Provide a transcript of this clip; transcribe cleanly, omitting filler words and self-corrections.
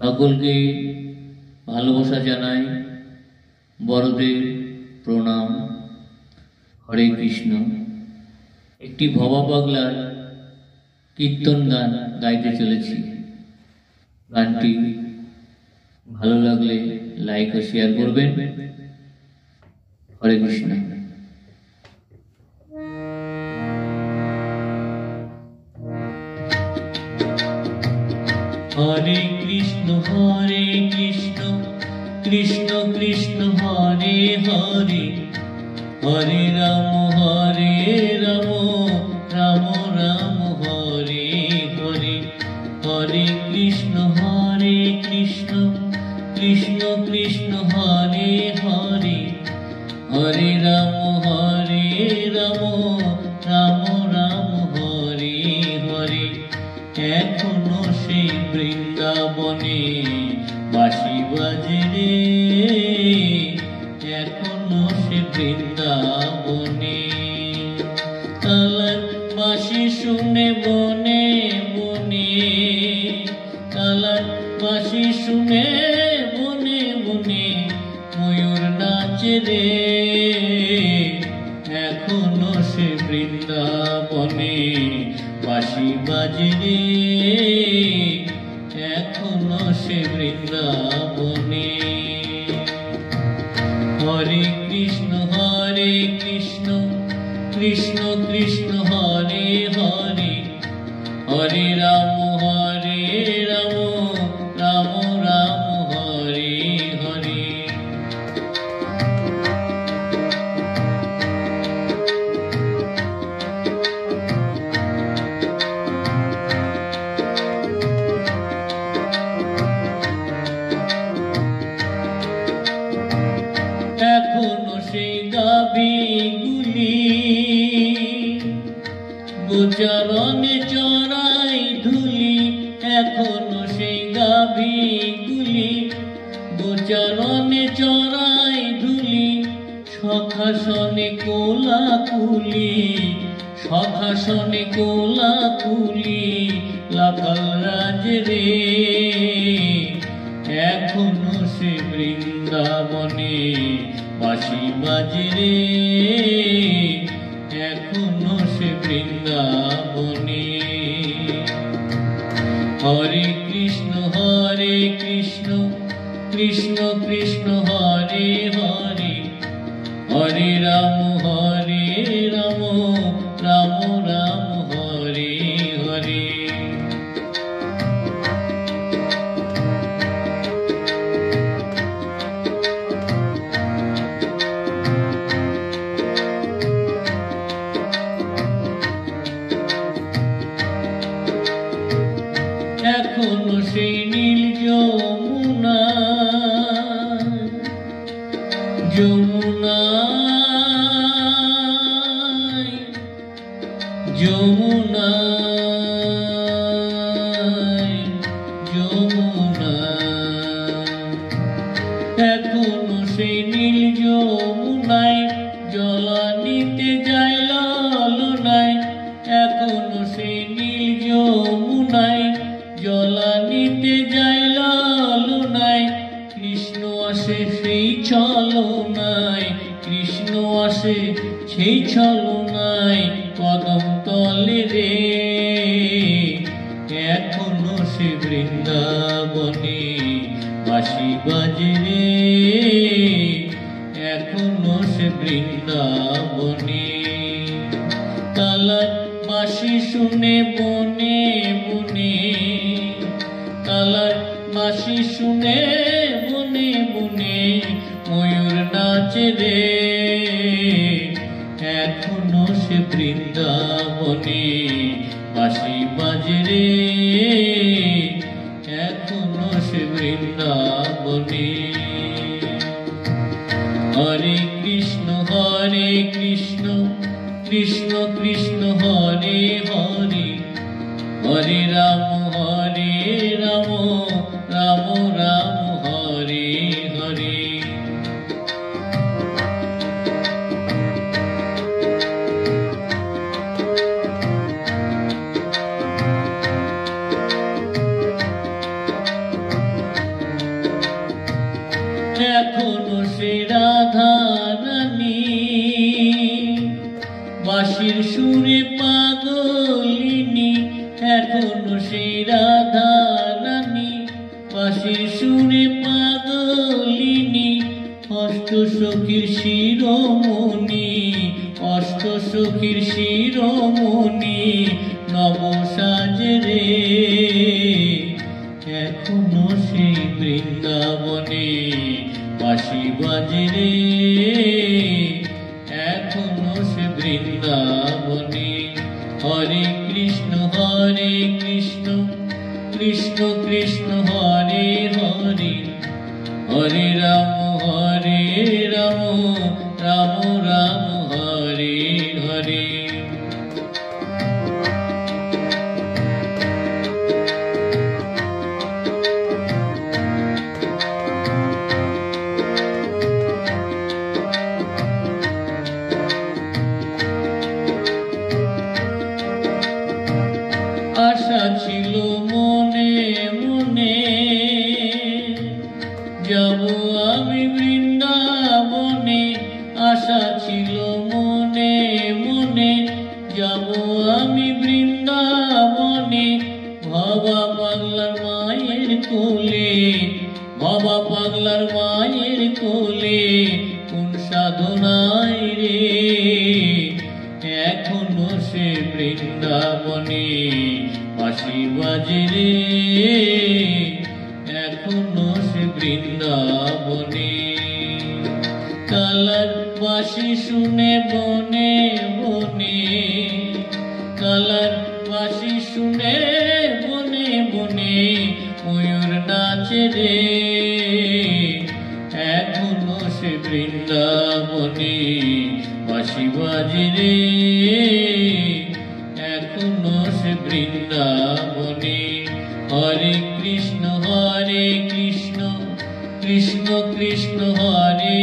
সকলকে ভালোবাসা জানাই, বড়দের প্রণাম। হরে কৃষ্ণ। একটি ভবা পাগলার কীর্তন গান গাইতে চলেছি। গানটি ভালো লাগলে লাইক ও শেয়ার করবেন। হরে কৃষ্ণ। হরে কৃষ্ণ কৃষ্ণ কৃষ্ণ হরে হরে, হরে রাম রাম রাম হরে হরে। হরে কৃষ্ণ কৃষ্ণ কৃষ্ণ হরে হরে, হরে রাম রাম রাম হরে হরে। এখনো সেই বৃন্দাবনে বাঁশি বাজে রে, এখনো সে বৃন্দাবনে। কালার বাঁশি শুনে বনে বনে, কালার বাঁশি শুনে বনে বনে ময়ূর নাচে রে। এখনো সে বৃন্দাবনে বাঁশি বাজে রে, এখনো সে বৃন্দাবনে। হরে কৃষ্ণ কৃষ্ণ কৃষ্ণ হরে হরে, হরে রাম রাম রাম হরে হরে। এখনো সেই গাভীগুলি গোচরণে চড়াই ধুলি, এখনো সেই গাভীগুলি গোচরণে চড়াই ধুলি। সখাসনে কোলাকুলি, সখাসনে কোলাকুলি লাগাল রাজ রে। এখনো সে বৃন্দাবনে বাঁশি বাজে রে, এখনো সে বৃন্দাবনে। হরে কৃষ্ণ কৃষ্ণ কৃষ্ণ হরে হরে, হরে রাম রাম রাম হরে হরে। এখনো সেই নীল যমুনা যমুনায় যমুনায় যমুনায়। এখনো সেই নীল যমুনায় জলা নিতে যায় লালনায়। এখনো সেই নীল যমুনায় জলা নিতে যায় লালনায়। কৃষ্ণ আসে সেই ছলনায়, কৃষ্ণ আসে সেই ছলনায় কদম তলে রে। এখনো সে বৃন্দাবনে বাঁশি বাজে রে, এখনো সে বৃন্দাবনে। কালার বাঁশি শুনে বনে বনে, কালার বাঁশি শুনে বনে বনে ময়ূর নাচে রে। এখনো সে বৃন্দাবনে বাঁশি বাজে রে, এখনো সে বৃন্দাবনে। হরে কৃষ্ণ কৃষ্ণ কৃষ্ণ হরে হরে, হরে রাম রাম রাম হরে হরে। এখনো সেই রাধা রানী বাঁশির সুরে পাগলিনী অষ্টসখীর শিরোমণি অষ্টসখীর শিরোমণি নব সাজে রে এখনো সেই বৃন্দাবনে বাঁশি বাজে রে এখনো সে বৃন্দাবনে হরে কৃষ্ণ কৃষ্ণ কৃষ্ণ হরে হরে হরে রাম রাম রাম হরে হরে আশা ছিল মনে মনে যাব আমি বৃন্দাবনে আশা ছিল মনে মনে যাব আমি বৃন্দাবনে বাবা পাগলার মায়ের কোলে বাবা পাগলার মায়ের কোলে কোন সাধনায় রে এখনো সে বৃন্দাবনে বাঁশি বাজে রে এখনো সে বৃন্দাবনে কালার বাঁশি শুনে বনে বনে কালার বাঁশি শুনে বনে বনে ময়ূর নাচে রে এখনো সে বৃন্দাবনে বাঁশি বাজে রে এখনো সে বৃন্দাবনে হরে কৃষ্ণ কৃষ্ণ কৃষ্ণ হরে